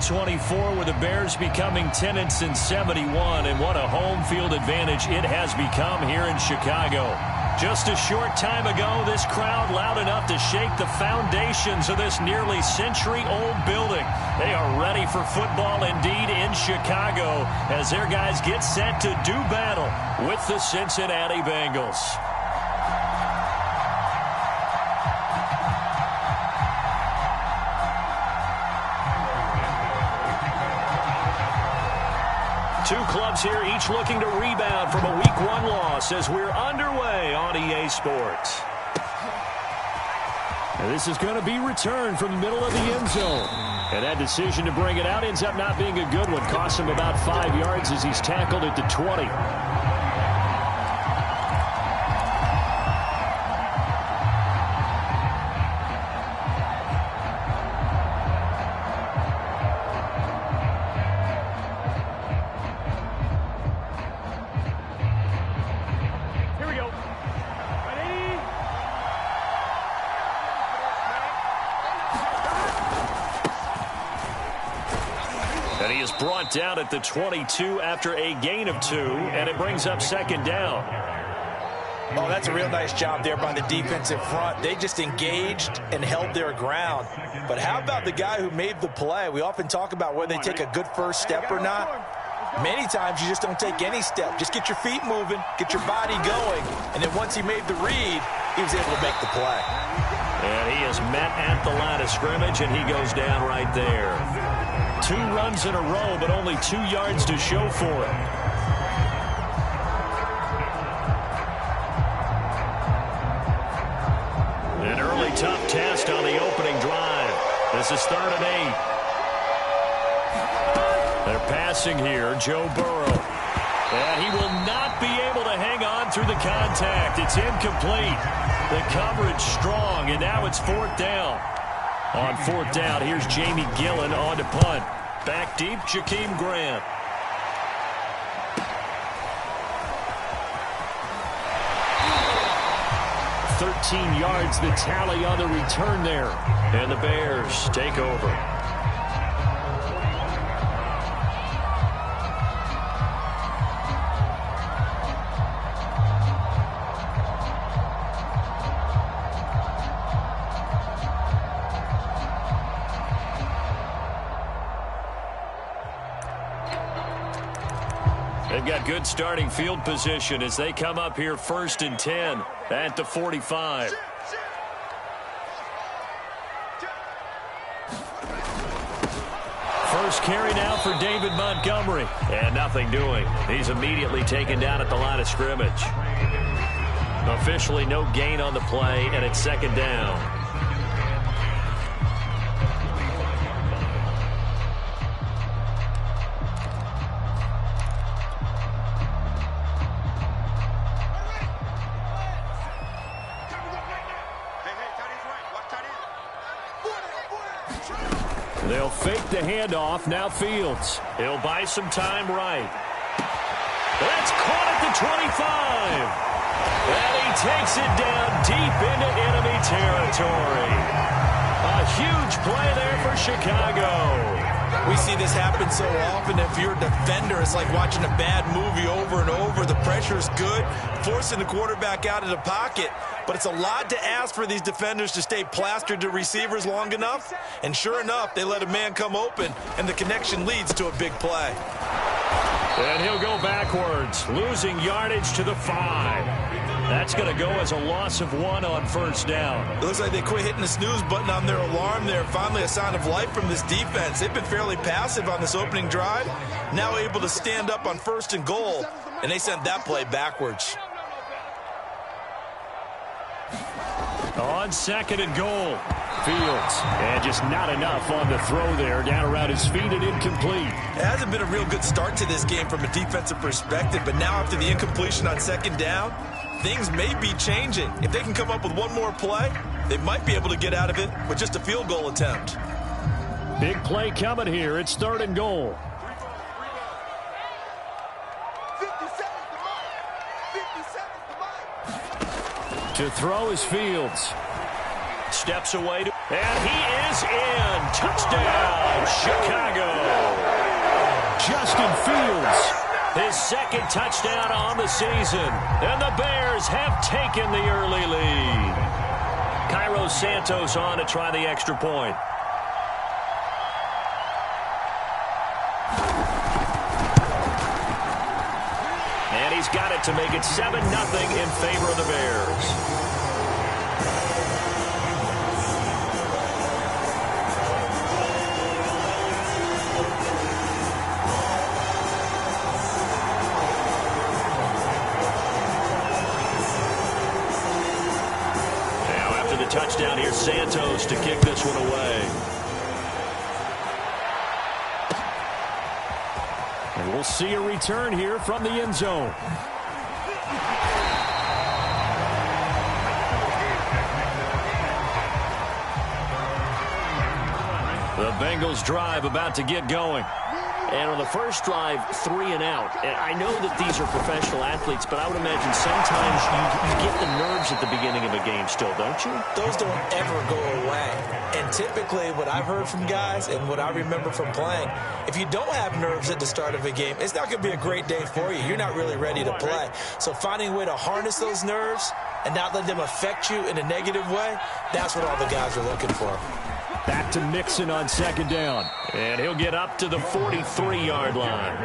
24 with the Bears becoming 10-71, and what a home field advantage it has become here in Chicago. Just a short time ago, this crowd loud enough to shake the foundations of this nearly century-old building. They are ready for football indeed in Chicago as their guys get set to do battle with the Cincinnati Bengals. Two clubs here, each looking to rebound from a Week 1 loss as we're underway on EA Sports. And this is going to be returned from the middle of the end zone. And that decision to bring it out ends up not being a good one. Costs him about 5 yards as he's tackled at the 20. And he is brought down at the 22 after a gain of 2, and it brings up second down. Oh, that's a real nice job there by the defensive front. They just engaged and held their ground. But how about the guy who made the play? We often talk about whether they take a good first step or not. Many times you just don't take any step. Just get your feet moving, get your body going, and then once he made the read, he was able to make the play. And he is met at the line of scrimmage, and he goes down right there. 2 runs in a row, but only 2 yards to show for it. An early tough test on the opening drive. This is 3rd and 8. They're passing here, Joe Burrow. And he will not be able to hang on through the contact. It's incomplete. The coverage strong, and now it's 4th down. On 4th down, here's Jamie Gillen on to punt. Back deep, Jakeem Grant. "13 yards, the tally on the return there. And the Bears take over. They've got good starting field position as they come up here 1st and 10 at the 45. First carry now for David Montgomery. And nothing doing. He's immediately taken down at the line of scrimmage. Officially no gain on the play, and it's 2nd down. They'll fake the handoff. Now Fields. He'll buy some time right. That's caught at the 25. And he takes it down deep into enemy territory. A huge play there for Chicago. We see this happen so often. If you're a defender, it's like watching a bad movie over and over. The pressure is good, forcing the quarterback out of the pocket. But it's a lot to ask for these defenders to stay plastered to receivers long enough. And sure enough, they let a man come open, and the connection leads to a big play. And he'll go backwards, losing yardage to the 5. That's going to go as a loss of 1 on 1st down. It looks like they quit hitting the snooze button on their alarm there. Finally a sign of life from this defense. They've been fairly passive on this opening drive. Now able to stand up on 1st and goal, and they sent that play backwards. On 2nd and goal, Fields. And just not enough on the throw there. Down around his feet and incomplete. It hasn't been a real good start to this game from a defensive perspective, but now after the incompletion on 2nd down, things may be changing. If they can come up with one more play, they might be able to get out of it with just a field goal attempt. Big play coming here. It's 3rd and goal. To throw is Fields. Steps away. And he is in. Touchdown, Chicago. Justin Fields. His second touchdown on the season. And the Bears have taken the early lead. Cairo Santos on to try the extra point. And he's got it to make it 7-0 in favor of the Bears. Touchdown here, Santos to kick this one away. And we'll see a return here from the end zone. The Bengals drive about to get going. And on the first drive, 3 and out. And I know that these are professional athletes, but I would imagine sometimes you get the nerves at the beginning of a game still, don't you? Those don't ever go away. And typically what I've heard from guys and what I remember from playing, if you don't have nerves at the start of a game, it's not going to be a great day for you. You're not really ready to play. So finding a way to harness those nerves and not let them affect you in a negative way, that's what all the guys are looking for. Back to Mixon on second down. And he'll get up to the 43-yard line.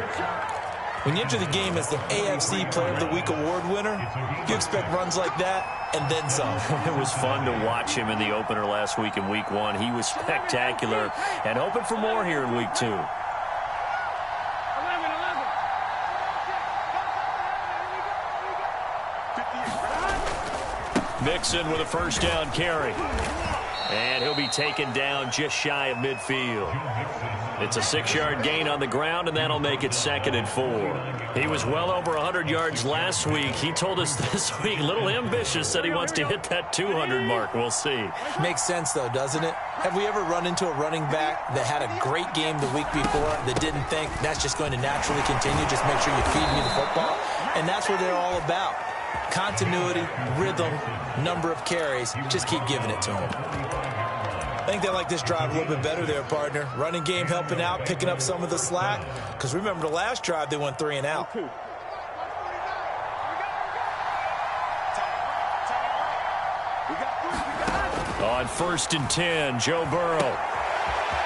When you enter the game as the AFC Player of the Week award winner, you expect runs like that and then some. It was fun to watch him in the opener last week in Week 1. He was spectacular and hoping for more here in Week 2. Mixon with a first down carry. And he'll be taken down just shy of midfield. It's a 6-yard gain on the ground, and that'll make it 2nd and 4. He was well over 100 yards last week. He told us this week, a little ambitious, said he wants to hit that 200 mark. We'll see. Makes sense, though, doesn't it? Have we ever run into a running back that had a great game the week before that didn't think that's just going to naturally continue? Just make sure you feed me the football. And that's what they're all about. Continuity, rhythm, number of carries. Just keep giving it to them. I think they like this drive a little bit better there, partner. Running game helping out, picking up some of the slack. Because remember the last drive, they went 3 and out. On 1st and 10, Joe Burrow.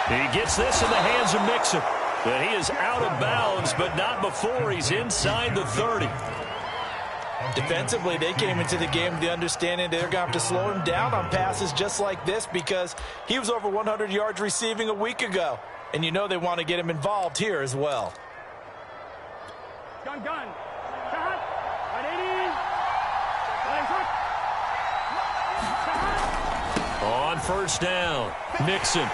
He gets this in the hands of Mixon. But he is out of bounds, but not before he's inside the 30. Defensively, they came into the game with the understanding they're going to have to slow him down on passes just like this because he was over 100 yards receiving a week ago. And you know they want to get him involved here as well. Gun. On 1st down, Mixon.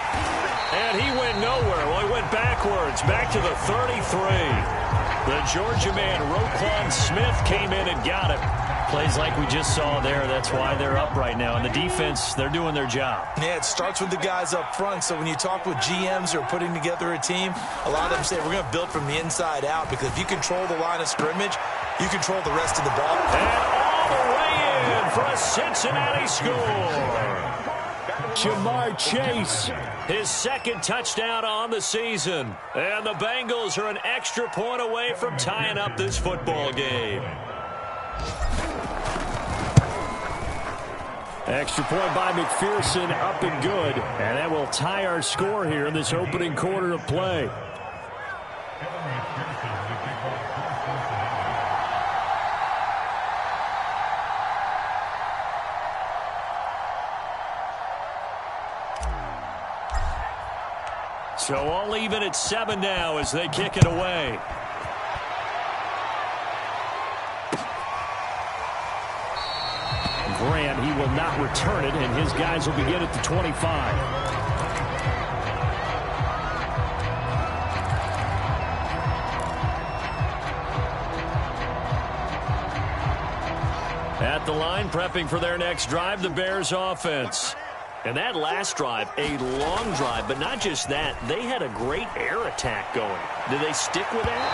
And he went nowhere. Well, he went backwards, back to the 33. The Georgia man, Roquan Smith, came in and got him. Plays like we just saw there. That's why they're up right now. And the defense, they're doing their job. Yeah, it starts with the guys up front. So when you talk with GMs who are putting together a team, a lot of them say we're going to build from the inside out because if you control the line of scrimmage, you control the rest of the ball. And all the way in for a Cincinnati score. Jamar Chase, his 2nd touchdown on the season. And the Bengals are an extra point away from tying up this football game. Extra point by McPherson, up and good. And that will tie our score here in this opening quarter of play. So all even at 7 now as they kick it away. Grant, he will not return it, and his guys will begin at the 25. At the line, prepping for their next drive, the Bears offense. And that last drive, a long drive, but not just that. They had a great air attack going. Did they stick with that?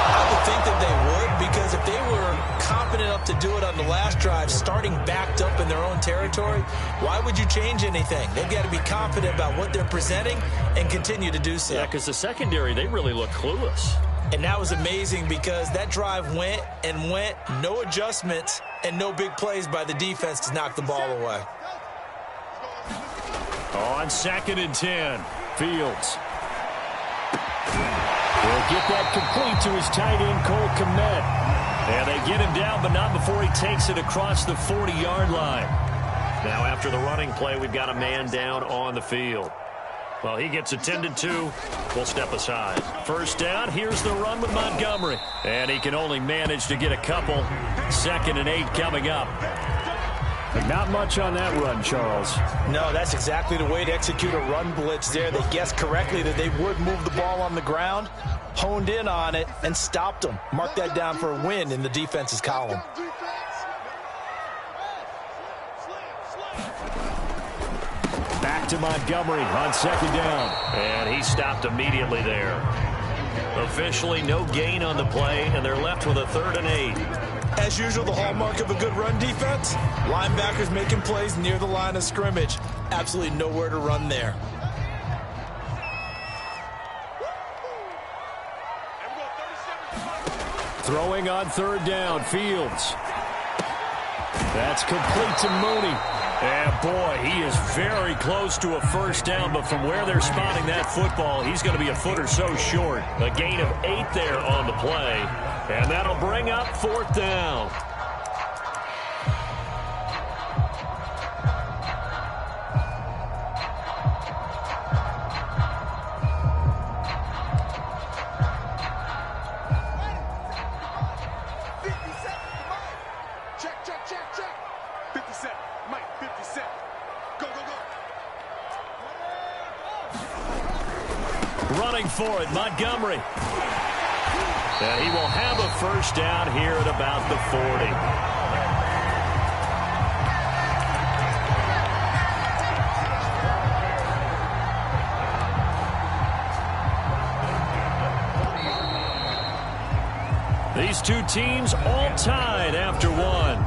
I would think that they would, because if they were confident enough to do it on the last drive, starting backed up in their own territory, why would you change anything? They've got to be confident about what they're presenting and continue to do so. Yeah, because the secondary, they really look clueless. And that was amazing because that drive went and went, no adjustments and no big plays by the defense to knock the ball away. On 2nd and 10, Fields. He'll get that complete to his tight end, Cole Kmet. And they get him down, but not before he takes it across the 40-yard line. Now after the running play, we've got a man down on the field. Well, he gets attended to. We'll step aside. First down, here's the run with Montgomery. And he can only manage to get a couple. 2nd and 8 coming up. But not much on that run, Charles. No, that's exactly the way to execute a run blitz there. They guessed correctly that they would move the ball on the ground, honed in on it, and stopped them. Mark that down for a win in the defense's column. Back to Montgomery on 2nd down. And he stopped immediately there. Officially no gain on the play, and they're left with a 3rd and 8. As usual, the hallmark of a good run defense, linebackers making plays near the line of scrimmage. Absolutely nowhere to run there. Throwing on 3rd down, Fields. That's complete to Mooney. And boy, he is very close to a first down, but from where they're spotting that football, he's going to be a foot or so short. A gain of 8 there on the play, and that'll bring up 4th down. Running for it, Montgomery. And he will have a first down here at about the 40. These two teams all tied after one.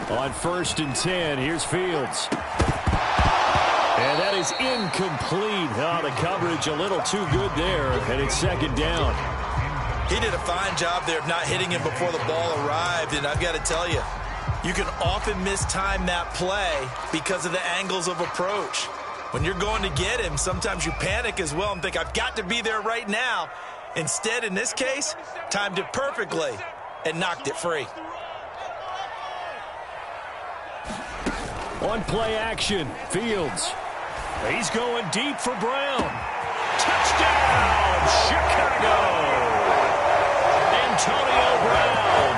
On 1st and 10, here's Fields. And that is incomplete. Oh, the coverage a little too good there, and it's 2nd down. He did a fine job there of not hitting him before the ball arrived, and I've got to tell you, you can often mistime that play because of the angles of approach. When you're going to get him, sometimes you panic as well and think, I've got to be there right now. Instead, in this case, timed it perfectly and knocked it free. On play action, Fields. He's going deep for Brown. Touchdown, Chicago! Antonio Brown,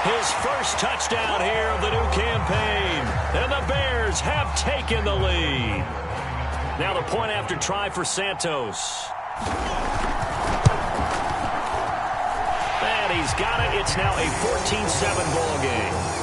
his first touchdown here of the new campaign. And the Bears have taken the lead. Now the point after try for Santos. And he's got it. It's now a 14-7 ball game.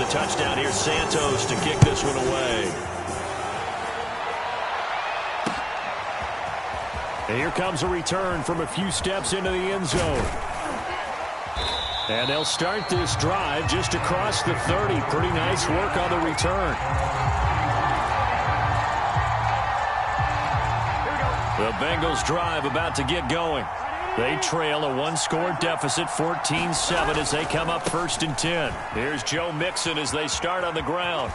Touchdown, here's Santos to kick this one away. And here comes a return from a few steps into the end zone. And they'll start this drive just across the 30. Pretty nice work on the return. The Bengals drive about to get going. They trail a one-score deficit, 14-7, as they come up 1st and 10. Here's Joe Mixon as they start on the ground.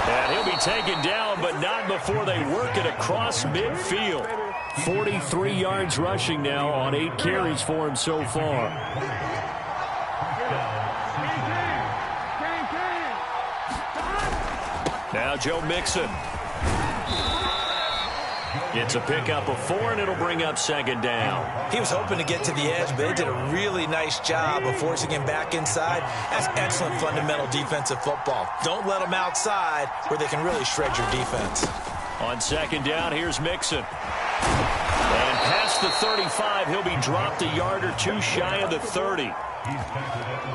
And he'll be taken down, but not before they work it across midfield. 43 yards rushing now on 8 carries for him so far. Now Joe Mixon. It's a pickup of 4, and it'll bring up 2nd down. He was hoping to get to the edge, but they did a really nice job of forcing him back inside. That's excellent fundamental defensive football. Don't let them outside where they can really shred your defense. On second down, here's Mixon. And past the 35, he'll be dropped a yard or two shy of the 30.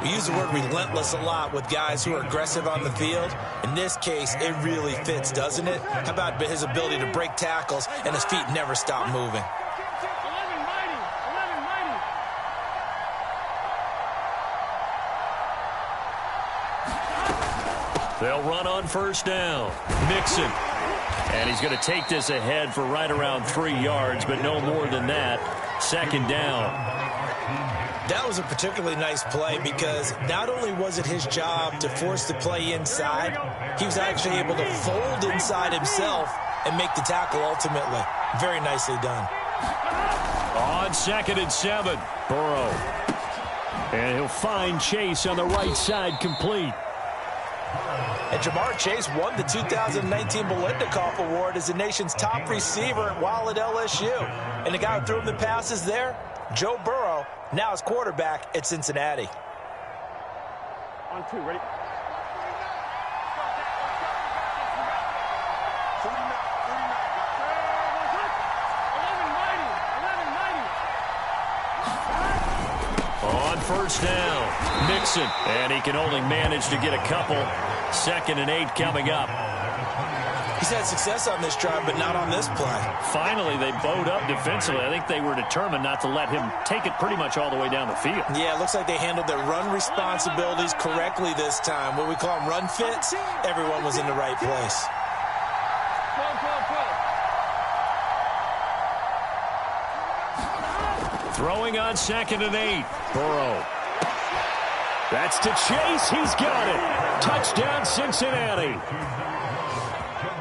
We use the word relentless a lot with guys who are aggressive on the field. In this case, it really fits, doesn't it? How about his ability to break tackles and his feet never stop moving? They'll run on first down. Mixon. And he's going to take this ahead for right around 3 yards, but no more than that. Second down. That was a particularly nice play because not only was it his job to force the play inside, he was actually able to fold inside himself and make the tackle ultimately. Very nicely done. On second and 7, Burrow. And he'll find Chase on the right side, complete. And Jamar Chase won the 2019 Biletnikoff Award as the nation's top receiver while at LSU. And the guy who threw him the passes there, Joe Burrow, now is quarterback at Cincinnati. On 2, ready? On first down, Mixon. And he can only manage to get a couple. Second and 8 coming up. He's had success on this drive, but not on this play. Finally, they bowed up defensively. I think they were determined not to let him take it pretty much all the way down the field. Yeah, it looks like they handled their run responsibilities correctly this time. What we call them run fits, everyone was in the right place. Throwing on second and 8. Burrow. That's to Chase. He's got it. Touchdown, Cincinnati.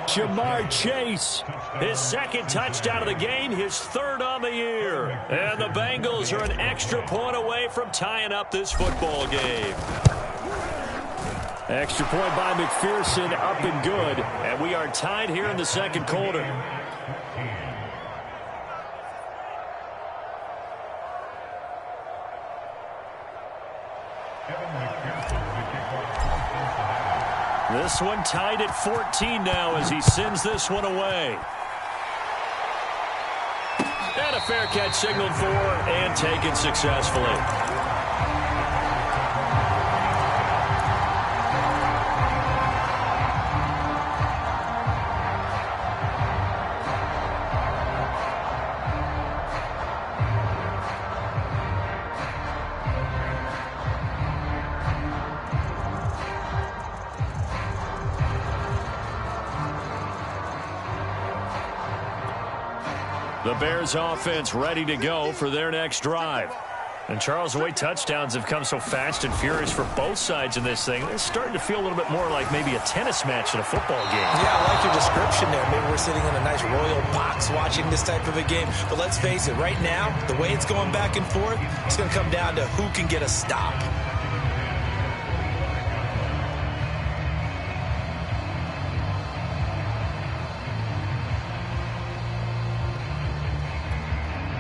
Jamar Chase, his second touchdown of the game, his third on the year. And the Bengals are an extra point away from tying up this football game. Extra point by McPherson, up and good. And we are tied here in the second quarter. This one tied at 14 now as he sends this one away. And a fair catch signaled for and taken successfully. The Bears offense ready to go for their next drive. And Charles, the way touchdowns have come so fast and furious for both sides in this thing, it's starting to feel a little bit more like maybe a tennis match in a football game. Yeah, I like your description there. Maybe we're sitting in a nice royal box watching this type of a game. But let's face it, right now, the way it's going back and forth, it's going to come down to who can get a stop.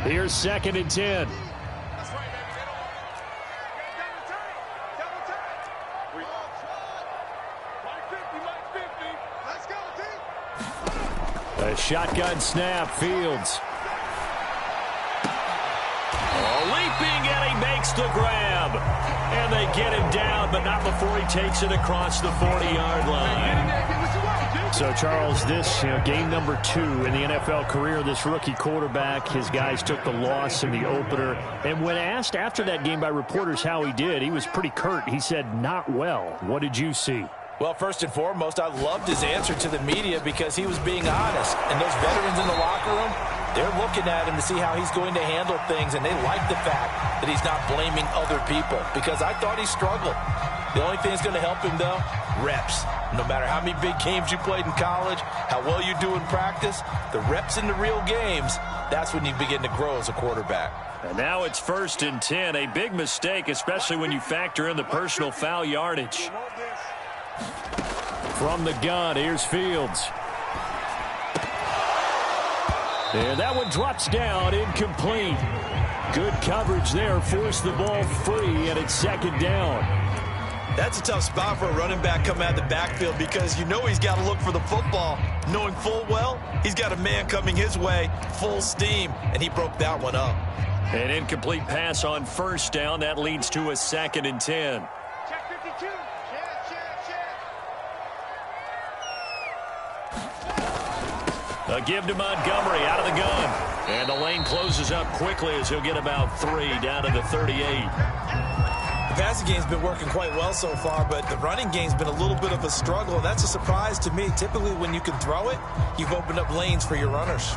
Here's second and 10. A shotgun snap, Fields. Leaping, and he makes the grab. And they get him down, but not before he takes it across the 40-yard line. So, Charles, this game number 2 in the NFL career, this rookie quarterback, his guys took the loss in the opener. And when asked after that game by reporters how he did, he was pretty curt. He said, not well. What did you see? Well, first and foremost, I loved his answer to the media because he was being honest. And those veterans in the locker room, they're looking at him to see how he's going to handle things, and they like the fact that he's not blaming other people because I thought he struggled. The only thing that's going to help him, though, reps. No matter how many big games you played in college, how well you do in practice, the reps in the real games, that's when you begin to grow as a quarterback. And now it's first and 10, a big mistake, especially when you factor in the personal foul yardage. From the gun, here's Fields. And that one drops down, incomplete. Good coverage there, forced the ball free, and it's second down. That's a tough spot for a running back coming out of the backfield because you know he's got to look for the football, knowing full well he's got a man coming his way, full steam, and he broke that one up. An incomplete pass on first down. That leads to a 2nd and 10. Check 52. A give to Montgomery out of the gun. And the lane closes up quickly as he'll get about 3 down to the 38. The passing game's been working quite well so far, but the running game's been a little bit of a struggle. That's a surprise to me. Typically, when you can throw it, you've opened up lanes for your runners.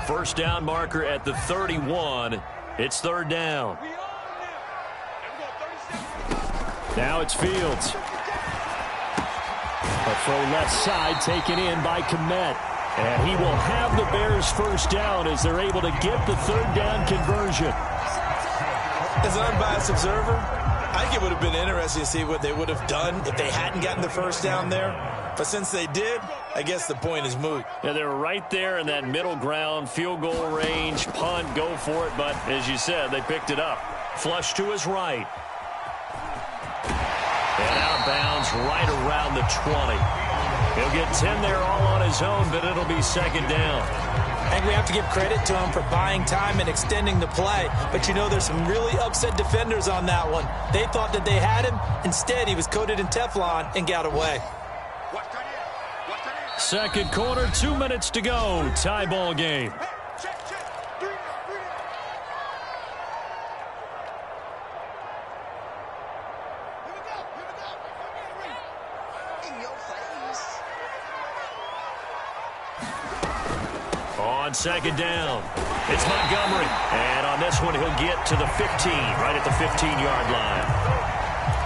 First down marker at the 31. It's 3rd down. Now it's Fields. A throw left side taken in by Kmet. And he will have the Bears first down as they're able to get the 3rd down conversion. As an unbiased observer, I think it would have been interesting to see what they would have done if they hadn't gotten the first down there. But since they did, I guess the point is moot. Yeah, they're right there in that middle ground, field goal range, punt, go for it. But as you said, they picked it up. Flush to his right. And out of bounds right around the 20. He'll get 10 there all on his own, but it'll be 2nd down. I think we have to give credit to him for buying time and extending the play. But, you know, there's some really upset defenders on that one. They thought that they had him. Instead, he was coated in Teflon and got away. Second quarter, 2 minutes to go. Tie ball game. On 2nd down, it's Montgomery. And on this one, he'll get to the 15, right at the 15-yard line.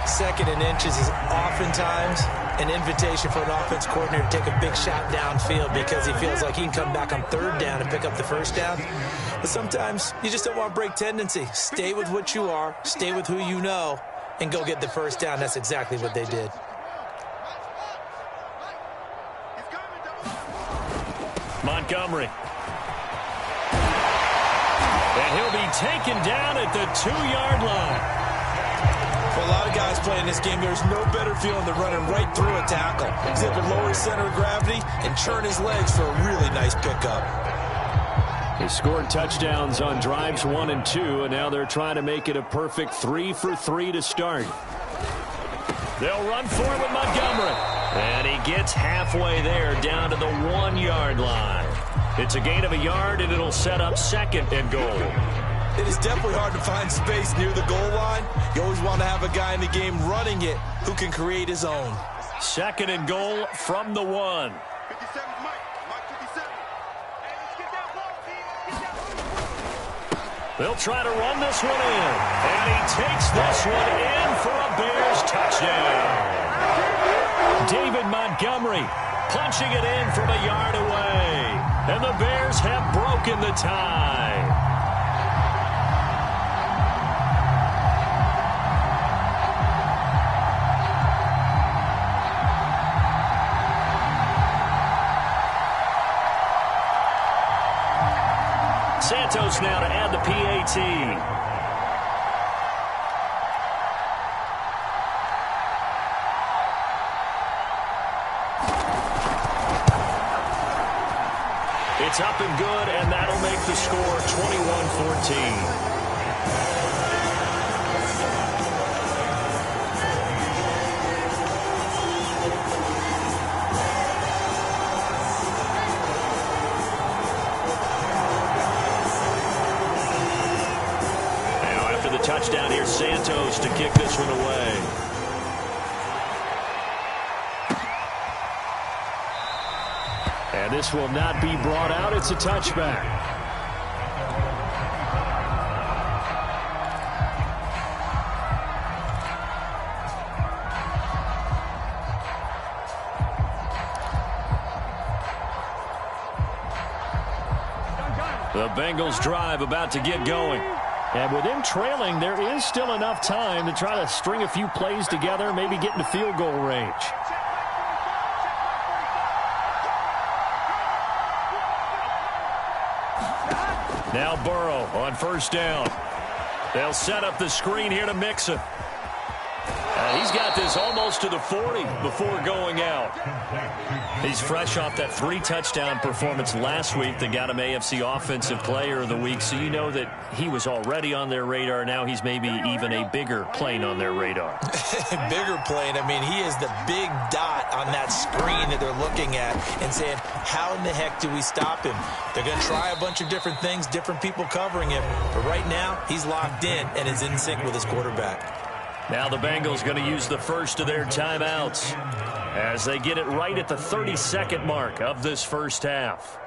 2nd and inches is oftentimes an invitation for an offense coordinator to take a big shot downfield because he feels like he can come back on 3rd down and pick up the first down. But sometimes you just don't want to break tendency. Stay with what you are, stay with who you know, and go get the first down. That's exactly what they did. Montgomery. And he'll be taken down at the 2-yard line. For a lot of guys playing this game, there's no better feeling than running right through a tackle. He's able to lower his center of gravity and churn his legs for a really nice pickup. They scored touchdowns on drives 1 and 2, and now they're trying to make it a perfect 3 for 3 to start. They'll run for it with Montgomery. And he gets halfway there down to the 1-yard line. It's a gain of a yard, and it'll set up 2nd and goal. It is definitely hard to find space near the goal line. You always want to have a guy in the game running it who can create his own. 2nd and goal from the 1. They'll try to run this one in. And he takes this one in for a Bears touchdown. David Montgomery punching it in from a yard away. And the Bears have broken the tie. Santos now to add the PAT. It's up and good, and that'll make the score 21-14. Touchdown here, Santos to kick this one away. And this will not be brought out. It's a touchback. The Bengals drive about to get going. And with them trailing, there is still enough time to try to string a few plays together, maybe get into field goal range. Now Burrow on first down. They'll set up the screen here to Mixon. He's got this almost to the 40 before going out. He's fresh off that 3-touchdown performance last week that got him AFC Offensive Player of the Week, so you know that he was already on their radar. Now he's maybe even a bigger plane on their radar. Bigger plane. I mean, he is the big dot on that screen that they're looking at and saying, how in the heck do we stop him? They're going to try a bunch of different things, different people covering him, but right now he's locked in and is in sync with his quarterback. Now the Bengals going to use the first of their timeouts as they get it right at the 32nd mark of this first half.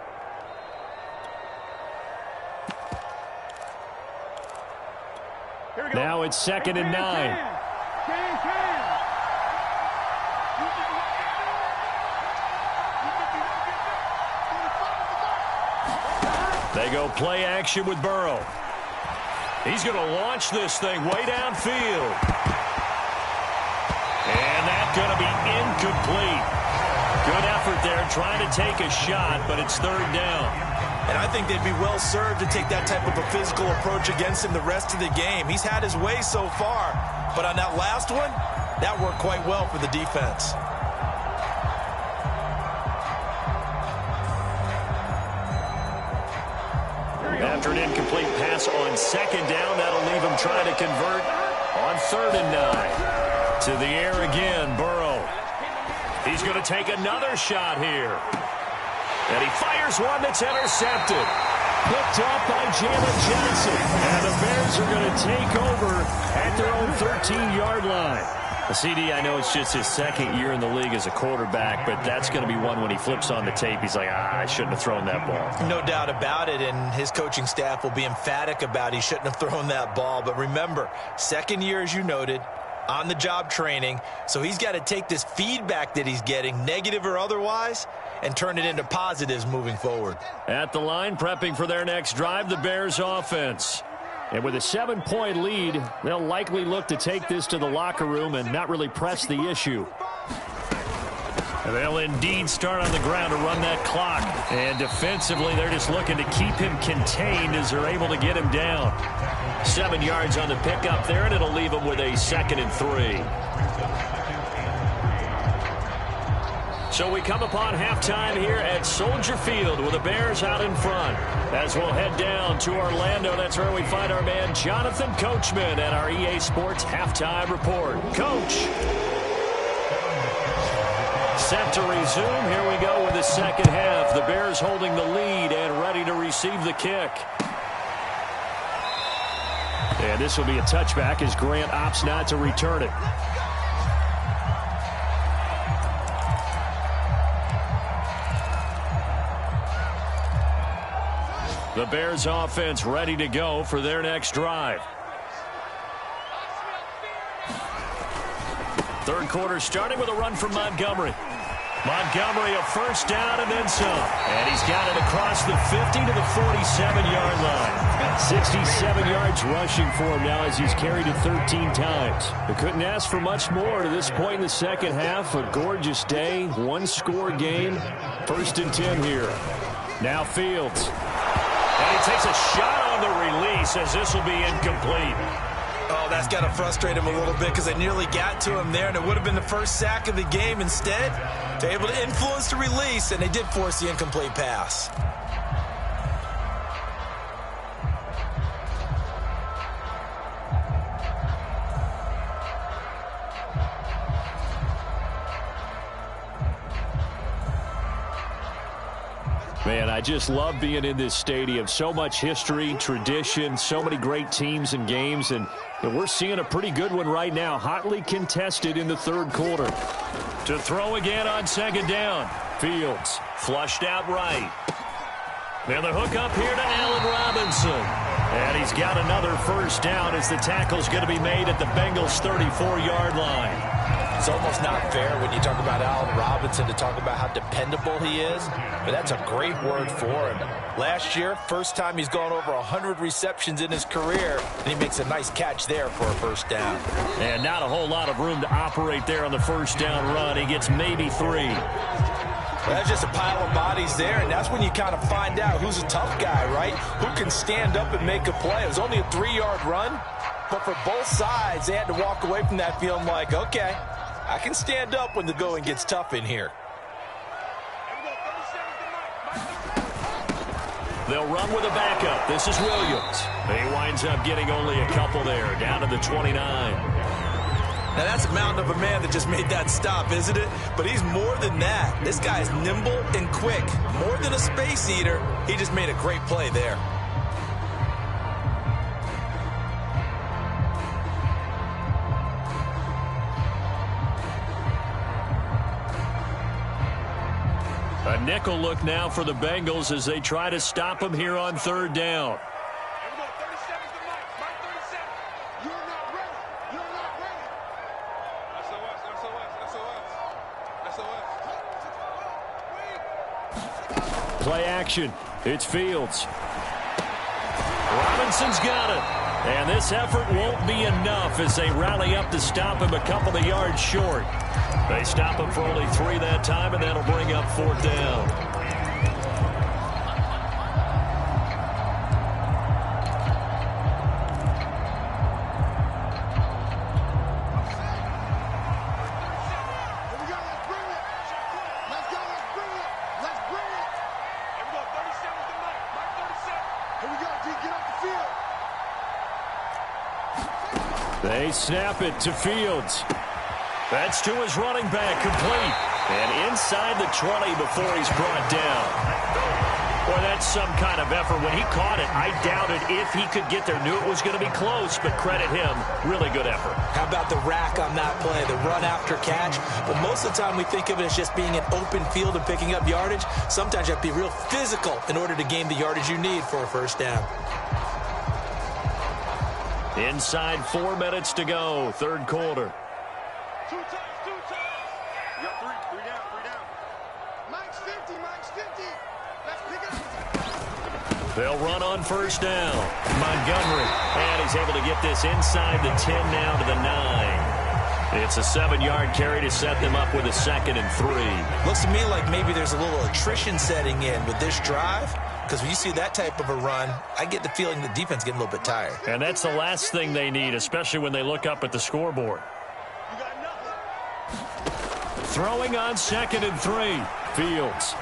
Now it's 2nd and 9. They go play action with Burrow. He's going to launch this thing way downfield. And that's going to be incomplete. Good effort there trying to take a shot, but it's 3rd down. And I think they'd be well served to take that type of a physical approach against him the rest of the game. He's had his way so far, but on that last one, that worked quite well for the defense. After an incomplete pass on 2nd down, that'll leave him trying to convert on 3rd and 9. To the air again, Burrow. He's going to take another shot here. And he fires one that's intercepted. Picked off by Jalen Johnson. And the Bears are going to take over at their own 13-yard line. CD, I know it's just his 2nd year in the league as a quarterback, but that's going to be one when he flips on the tape. He's like, I shouldn't have thrown that ball. No doubt about it, and his coaching staff will be emphatic about he shouldn't have thrown that ball. But remember, 2nd year, as you noted, on-the-job training, so he's got to take this feedback that he's getting, negative or otherwise, and turn it into positives moving forward. At the line, prepping for their next drive, the Bears offense. And with a 7-point lead, they'll likely look to take this to the locker room and not really press the issue. They'll indeed start on the ground to run that clock. And defensively, they're just looking to keep him contained as they're able to get him down. 7 yards on the pickup there, and it'll leave him with a 2nd and 3. So we come upon halftime here at Soldier Field with the Bears out in front. As we'll head down to Orlando, that's where we find our man Jonathan Coachman at our EA Sports Halftime Report. Coach. Set to resume. Here we go with the second half. The Bears holding the lead and ready to receive the kick. And this will be a touchback as Grant opts not to return it. The Bears offense ready to go for their next drive. 3rd quarter starting with a run from Montgomery. Montgomery a first down and then some. And he's got it across the 50 to the 47-yard line. 67 yards rushing for him now as he's carried it 13 times. They couldn't ask for much more to this point in the second half. A gorgeous day, 1-score game. 1st and 10 here. Now Fields. And he takes a shot on the release as this will be incomplete. Oh, that's got to frustrate him a little bit because they nearly got to him there, and it would have been the first sack of the game. Instead, they're able to influence the release, and they did force the incomplete pass. Man, I just love being in this stadium. So much history, tradition, so many great teams and games, and we're seeing a pretty good one right now, hotly contested in the 3rd quarter. To throw again on 2nd down. Fields flushed out right. Now the hook up here to Allen Robinson. And he's got another first down as the tackle's going to be made at the Bengals' 34-yard line. It's almost not fair when you talk about Allen Robinson to talk about how dependable he is, but that's a great word for him. Last year, first time he's gone over 100 receptions in his career, and he makes a nice catch there for a first down. And not a whole lot of room to operate there on the first down run. He gets maybe 3. That's just a pile of bodies there, and that's when you kind of find out who's a tough guy, right? Who can stand up and make a play. It was only a 3-yard run, but for both sides, they had to walk away from that feeling like, okay, I can stand up when the going gets tough in here. They'll run with a backup. This is Williams. He winds up getting only a couple there, down to the 29. Now, that's a mountain of a man that just made that stop, isn't it? But he's more than that. This guy is nimble and quick. More than a space eater. He just made a great play there. A nickel look now for the Bengals as they try to stop him here on 3rd down. Play action. It's Fields. Robinson's got it. And this effort won't be enough as they rally up to stop him a couple of yards short. They stop him for only 3 that time, and that'll bring up 4th down. They snap it to Fields. That's to his running back, complete. And inside the 20 before he's brought down. Boy, that's some kind of effort. When he caught it, I doubted if he could get there. Knew it was going to be close, but credit him. Really good effort. How about the rack on that play, the run after catch? But most of the time we think of it as just being an open field and picking up yardage. Sometimes you have to be real physical in order to gain the yardage you need for a 1st down. Inside 4 minutes to go, 3rd quarter. 2 times. You got 3 down. Mike's 50. Let's pick it up. They'll run on 1st down. Montgomery. And he's able to get this inside the 10 now to the 9. It's a 7-yard carry to set them up with a 2nd and 3. Looks to me like maybe there's a little attrition setting in with this drive. Because when you see that type of a run, I get the feeling the defense getting a little bit tired. And that's the last thing they need, especially when they look up at the scoreboard. You got nothing. Throwing on 2nd and 3. Fields.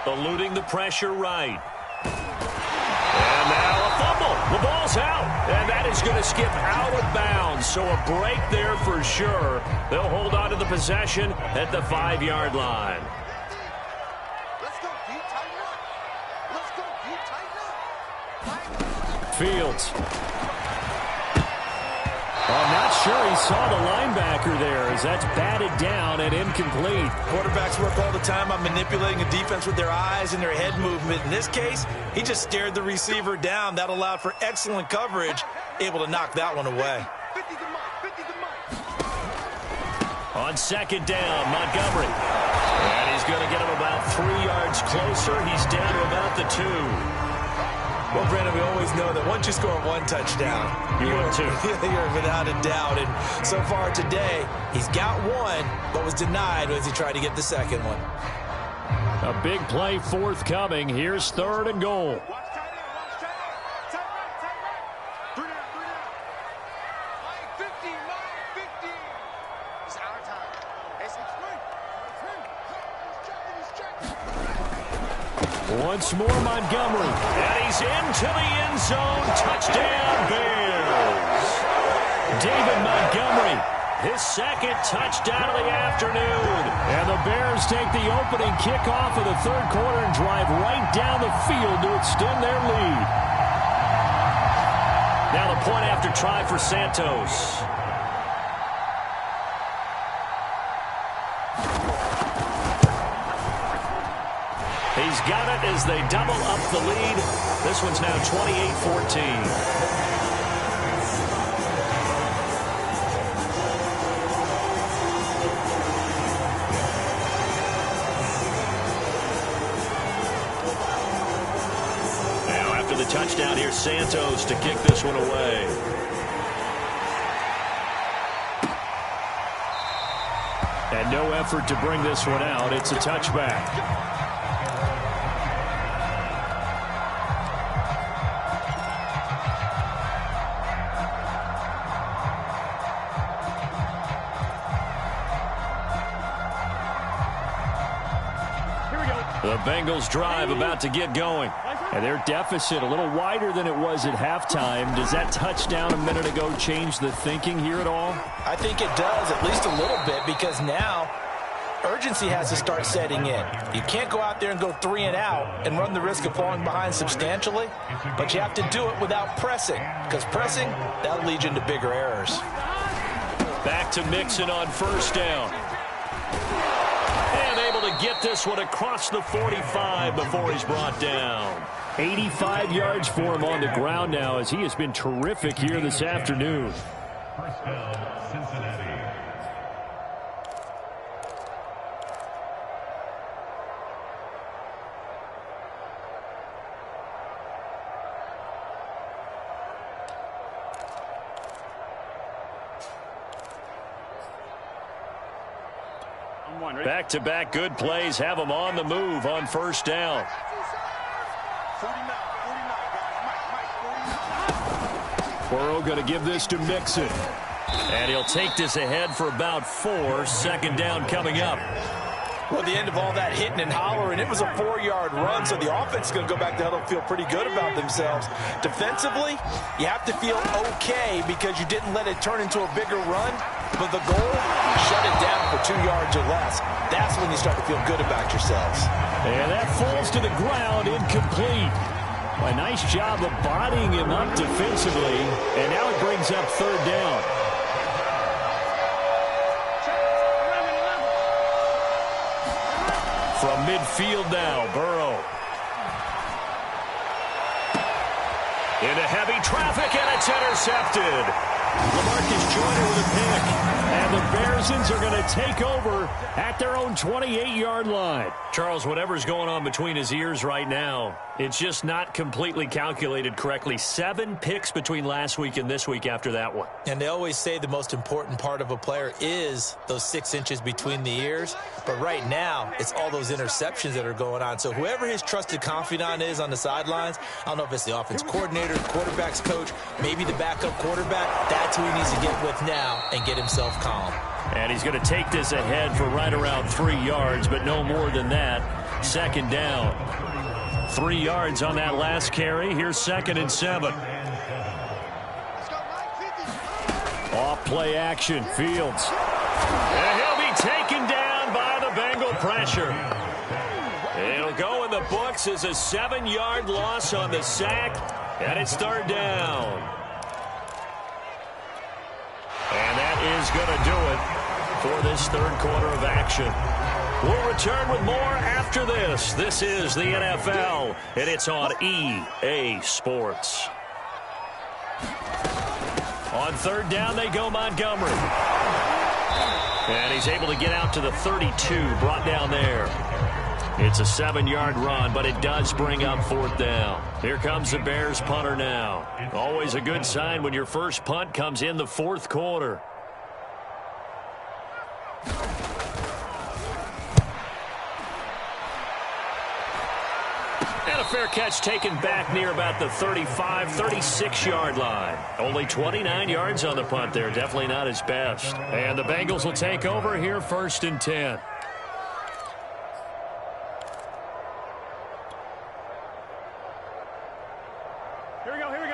Eluding the pressure right. And now a fumble. The ball's out. And that is going to skip out of bounds. So a break there for sure. They'll hold on to the possession at the 5-yard line. Fields. I'm not sure he saw the linebacker there as that's batted down and incomplete. Quarterbacks work all the time on manipulating a defense with their eyes and their head movement. In this case, he just stared the receiver down. That allowed for excellent coverage, able to knock that one away. 50 to Mike. On 2nd down, Montgomery. And he's going to get him about 3 yards closer. He's down to about the 2. Well, Brandon, we always know that once you score 1 touchdown, you're without a doubt. And so far today, he's got 1, but was denied as he tried to get the 2nd one. A big play forthcoming. Here's 3rd and goal. Watch tight end. Tight right. 3 down. Mike 50. It's our time. It's Once more, Montgomery. And he's into the end zone. Touchdown, Bears. David Montgomery, his 2nd touchdown of the afternoon. And the Bears take the opening kickoff of the 3rd quarter and drive right down the field to extend their lead. Now the point after try for Santos. He's got it as they double up the lead. This one's now 28-14. The touchdown here, Santos to kick this one away. And no effort to bring this one out. It's a touchback. The Bengals drive about to get going. And their deficit a little wider than it was at halftime. Does that touchdown a minute ago change the thinking here at all? I think it does, at least a little bit, because now urgency has to start setting in. You can't go out there and go 3 and out and run the risk of falling behind substantially, but you have to do it without pressing, because pressing, that'll lead you into bigger errors. Back to Mixon on first down. And able to get this one across the 45 before he's brought down. 85 yards for him on the ground now, as he has been terrific here this afternoon. First down, Cincinnati. Back-to-back good plays have him on the move on first down. Burrow going to give this to Mixon. And he'll take this ahead for about 4. Second down coming up. Well, the end of all that hitting and hollering, it was a 4-yard run, so the offense is going to go back to huddle and feel pretty good about themselves. Defensively, you have to feel okay because you didn't let it turn into a bigger run, but the goal, shut it down for 2 yards or less. That's when you start to feel good about yourselves. And that falls to the ground, incomplete. A nice job of bodying him up defensively, and now it brings up third down. From midfield now, Burrow. Into heavy traffic, and it's intercepted. LaMarcus Joyner with a pick. And the Bearsons are going to take over at their own 28-yard line. Charles, whatever's going on between his ears right now, it's just not completely calculated correctly. 7 picks between last week and this week after that one. And they always say the most important part of a player is those 6 inches between the ears. But right now, it's all those interceptions that are going on. So whoever his trusted confidant is on the sidelines, I don't know if it's the offense coordinator, the quarterback's coach, maybe the backup quarterback, that's who he needs to get with now and get himself calm. And he's going to take this ahead for right around 3 yards, but no more than that. Second down. 3 yards on that last carry. Here's 2nd and 7. Off play action. Fields. And he'll be taken down by the Bengal pressure. It'll go in the books as a 7-yard loss on the sack, and it's third down. And that is going to do it for this third quarter of action. We'll return with more after this. This is the NFL, and it's on EA Sports. On third down, they go Montgomery. And he's able to get out to the 32, brought down there. It's a 7-yard run, but it does bring up fourth down. Here comes the Bears punter now. Always a good sign when your first punt comes in the fourth quarter. And a fair catch taken back near about the 35, 36-yard line. Only 29 yards on the punt there. Definitely not his best. And the Bengals will take over here, 1st and 10.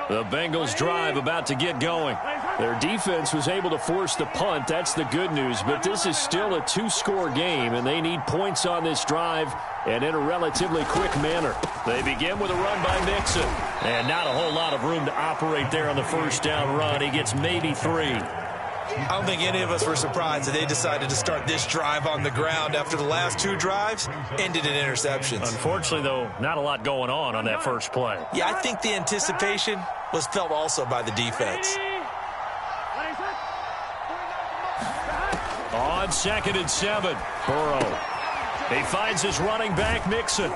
The Bengals drive about to get going. Their defense was able to force the punt. That's the good news. But this is still a 2-score game, and they need points on this drive and in a relatively quick manner. They begin with a run by Mixon. And not a whole lot of room to operate there on the first down run. He gets maybe 3. I don't think any of us were surprised that they decided to start this drive on the ground after the last 2 drives ended in interceptions. Unfortunately, though, not a lot going on that first play. Yeah, I think the anticipation was felt also by the defense. On 2nd and 7, Burrow. He finds his running back, Mixon.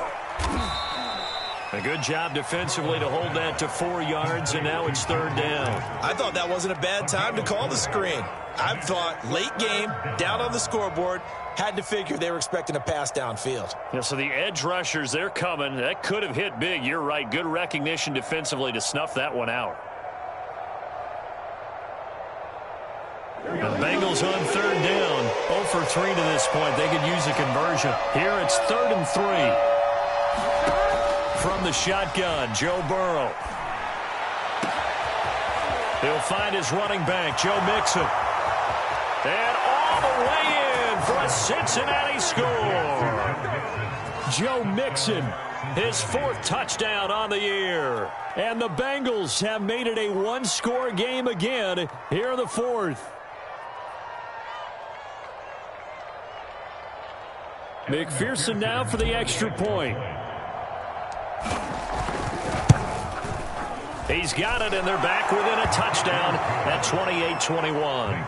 A good job defensively to hold that to 4 yards, and now it's 3rd down. I thought that wasn't a bad time to call the screen. I thought late game, down on the scoreboard, had to figure they were expecting a pass downfield. Yeah, so the edge rushers, they're coming. That could have hit big. You're right. Good recognition defensively to snuff that one out. The Bengals on 3rd down. 0 for 3 to this point. They could use a conversion. Here it's 3rd and 3. From the shotgun, Joe Burrow. He'll find his running back, Joe Mixon. And all the way in for a Cincinnati score. Joe Mixon, his 4th touchdown on the year. And the Bengals have made it a 1-score game again here in the 4th. McPherson now for the extra point. He's got it, and they're back within a touchdown at 28-21.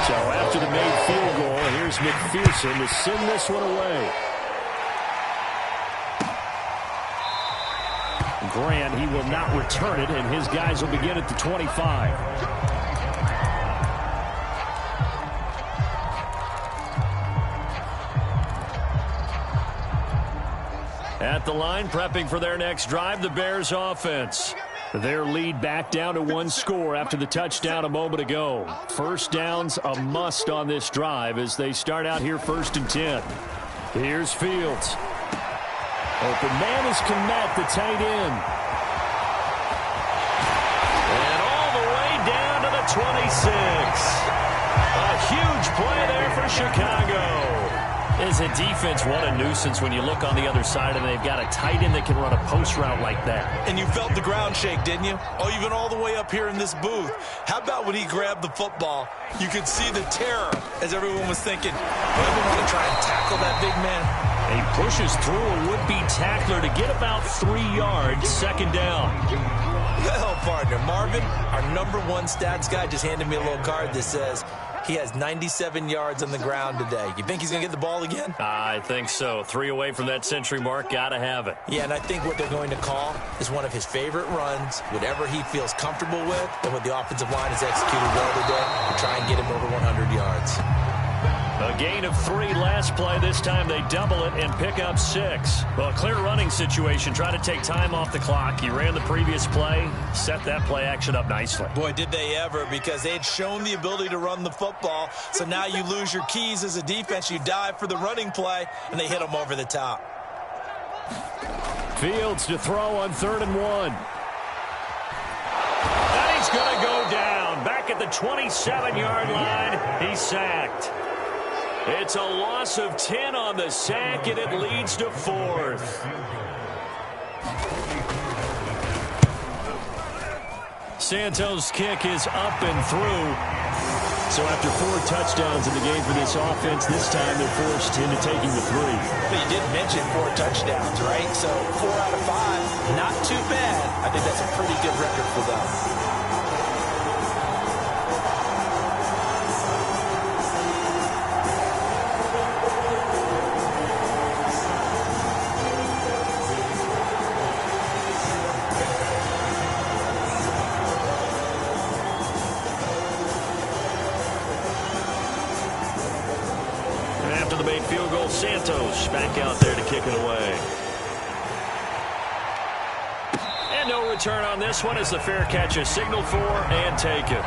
So after the made field goal, here's McPherson to send this one away. Grant, he will not return it, and his guys will begin at the 25. At the line, prepping for their next drive, the Bears offense. Their lead back down to 1 score after the touchdown a moment ago. First down's a must on this drive as they start out here 1st and 10. Here's Fields. Open man is Kmet, the tight end. And all the way down to the 26. A huge play there for Chicago. As a defense, what a nuisance when you look on the other side and they've got a tight end that can run a post route like that. And you felt the ground shake, didn't you? Oh, even all the way up here in this booth. How about when he grabbed the football? You could see the terror as everyone was thinking, do I even want to try and tackle that big man? He pushes through a would-be tackler to get about 3 yards, 2nd down. Well, partner, Marvin, our #1 stats guy, just handed me a little card that says he has 97 yards on the ground today. You think he's going to get the ball again? I think so. 3 away from that century mark. Got to have it. Yeah, and I think what they're going to call is one of his favorite runs, whatever he feels comfortable with, and what the offensive line has executed well today, to try and get him over 100 yards. A gain of 3 last play. This time they double it and pick up 6. Well, a clear running situation. Try to take time off the clock. He ran the previous play, set that play action up nicely. Boy, did they ever, because they had shown the ability to run the football. So now you lose your keys as a defense. You dive for the running play, and they hit him over the top. Fields to throw on 3rd and 1. And he's going to go down. Back at the 27-yard line. He's sacked. It's a loss of 10 on the sack, and it leads to 4th. Santos' kick is up and through. So after 4 touchdowns in the game for this offense, this time they're forced into taking the 3. But you did mention 4 touchdowns, right? So 4 out of 5, not too bad. I think that's a pretty good record for them. Santos back out there to kick it away. And no return on this one as the fair catch is signaled for and taken.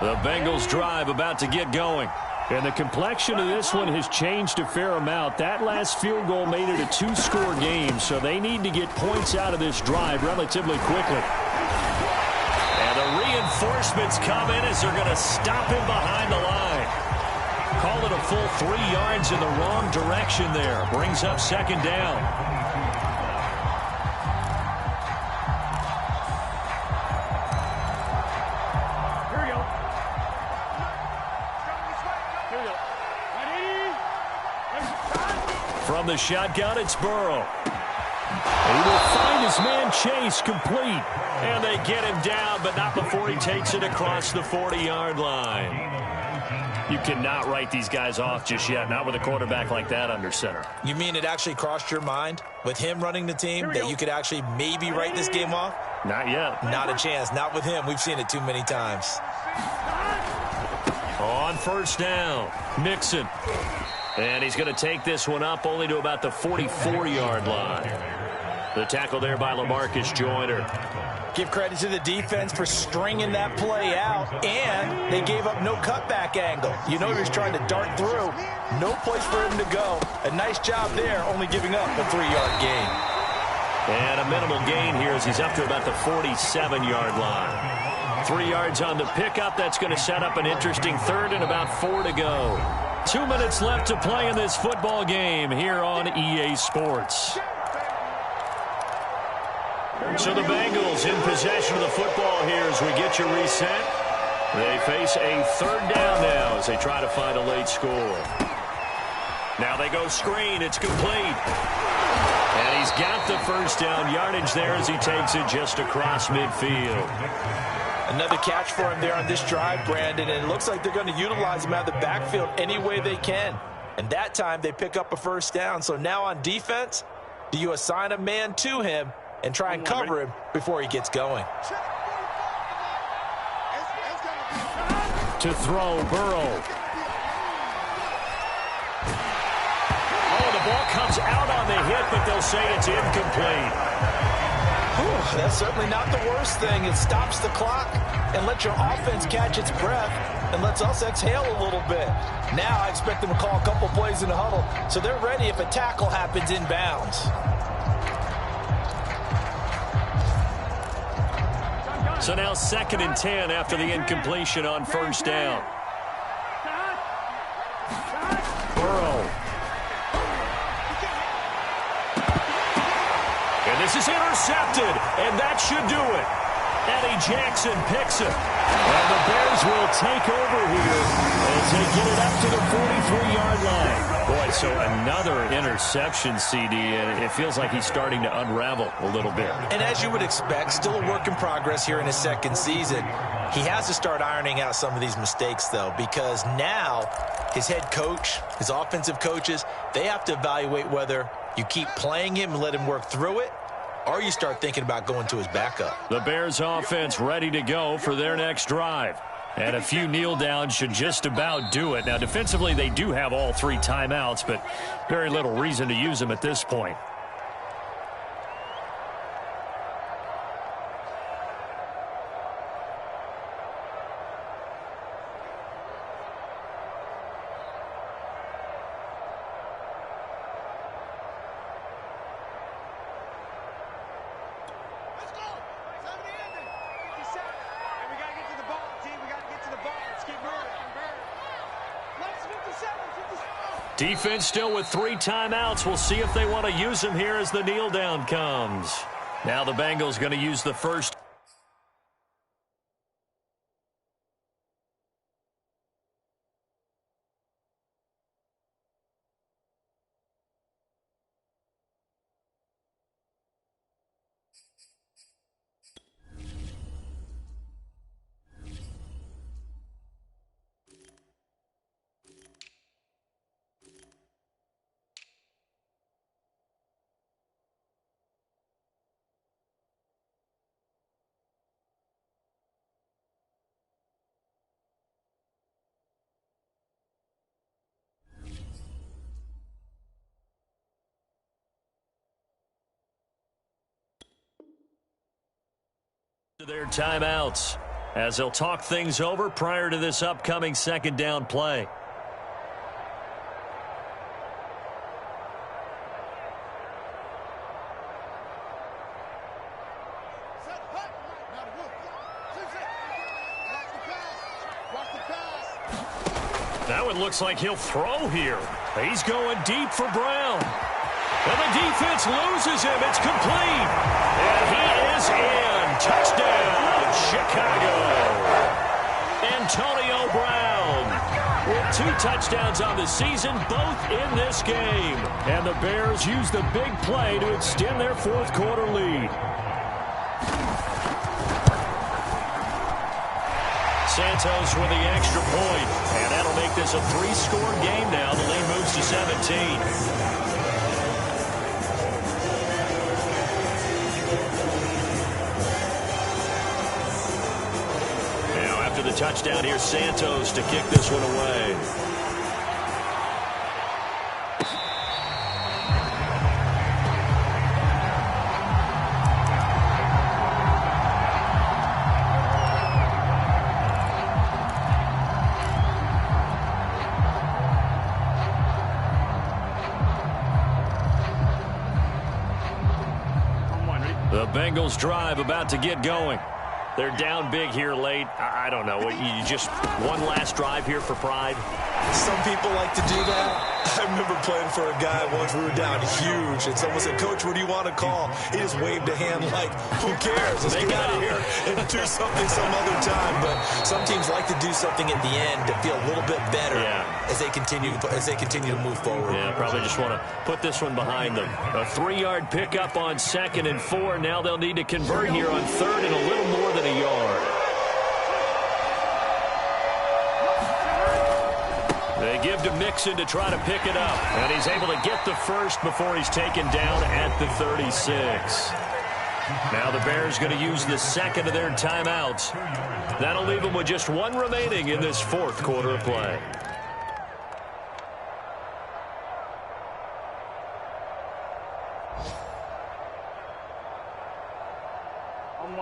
The Bengals drive about to get going. And the complexion of this one has changed a fair amount. That last field goal made it a 2-score game, so they need to get points out of this drive relatively quickly. And the reinforcements come in as they're going to stop him behind the line. Call it a full 3 yards in the wrong direction there. Brings up 2nd down. From the shotgun, it's Burrow. He will find his man Chase complete. And they get him down, but not before he takes it across the 40-yard line. You cannot write these guys off just yet, not with a quarterback like that under center. You mean it actually crossed your mind with him running the team that you could actually maybe write this game off? Not yet. Not a chance. Not with him. We've seen it too many times. On first down, Mixon. And he's going to take this one up only to about the 44-yard line. The tackle there by LaMarcus Joyner. Give credit to the defense for stringing that play out, and they gave up no cutback angle. You know he was trying to dart through. No place for him to go. A nice job there, only giving up a 3-yard gain. And a minimal gain here as he's up to about the 47-yard line. 3 yards on the pickup. That's going to set up an interesting third and about 4 to go. 2 minutes left to play in this football game here on EA Sports. So the Bengals in possession of the football here as we get you reset. They face a third down now as they try to find a late score. Now they go screen. It's complete. And he's got the first down yardage there as he takes it just across midfield. Another catch for him there on this drive, Brandon, and it looks like they're going to utilize him out of the backfield any way they can. And that time they pick up a first down. So now on defense, do you assign a man to him and try and cover him before he gets going? To throw, Burrow. Oh, the ball comes out on the hit, but they'll say it's incomplete. Whew, that's certainly not the worst thing. It stops the clock and lets your offense catch its breath and lets us exhale a little bit. Now I expect them to call a couple plays in the huddle so they're ready if a tackle happens inbounds. So now 2nd and 10 after the incompletion on first down. Burrow. And this is intercepted, and that should do it. Eddie Jackson picks it. And the Bears will take over here as they get it up to the 43-yard line. Boy, so another interception, CD, and it feels like he's starting to unravel a little bit. And as you would expect, still a work in progress here in his second season. He has to start ironing out some of these mistakes, though, because now his head coach, his offensive coaches, they have to evaluate whether you keep playing him and let him work through it, or you start thinking about going to his backup. The Bears offense ready to go for their next drive. And a few kneel downs should just about do it. Now, defensively, they do have all 3 timeouts, but very little reason to use them at this point. Defense still with 3 timeouts. We'll see if they want to use them here as the kneel down comes. Now the Bengals going to use the first. Their timeouts as they'll talk things over prior to this upcoming 2nd down play. That one looks like he'll throw here. He's going deep for Brown. And the defense loses him. It's complete. And he is in. Touchdown, Chicago. Antonio Brown with 2 touchdowns on the season, both in this game. And the Bears use the big play to extend their fourth quarter lead. Santos with the extra point, and that'll make this a 3-score game now. The lead moves to 17. Now after the touchdown, here's Santos to kick this one away. The Bengals drive about to get going. They're down big here late. I don't know. You just one last drive here for pride? Some people like to do that. I remember playing for a guy once. We were down huge, and someone said, "Coach, what do you want to call?" He just waved a hand like, "Who cares? Let's get out of here and do something some other time." But some teams like to do something at the end to feel a little bit better as they continue to move forward. Yeah, probably just want to put this one behind them. A 3-yard pickup on 2nd and 4. Now they'll need to convert here on 3rd and a little more than a yard. They give to Mixon to try to pick it up. And he's able to get the first before he's taken down at the 36. Now the Bears going to use the second of their timeouts. That'll leave them with just one remaining in this fourth quarter of play.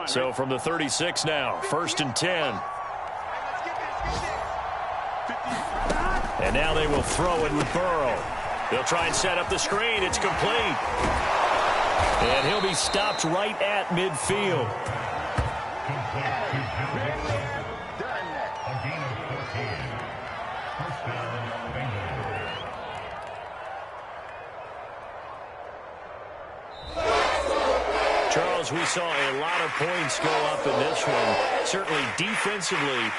So from the 36 now, 1st and 10. And now they will throw it with Burrow. They'll try and set up the screen. It's complete. And he'll be stopped right at midfield. Charles, we saw a lot of points go up in this one. Certainly defensively,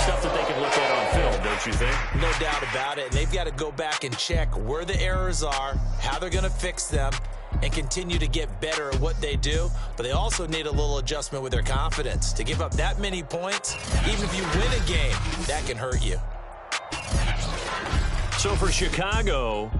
stuff that they can look at on film, don't you think? No doubt about it. And they've got to go back and check where the errors are, how they're going to fix them, and continue to get better at what they do. But they also need a little adjustment with their confidence. To give up that many points, even if you win a game, that can hurt you. So for Chicago...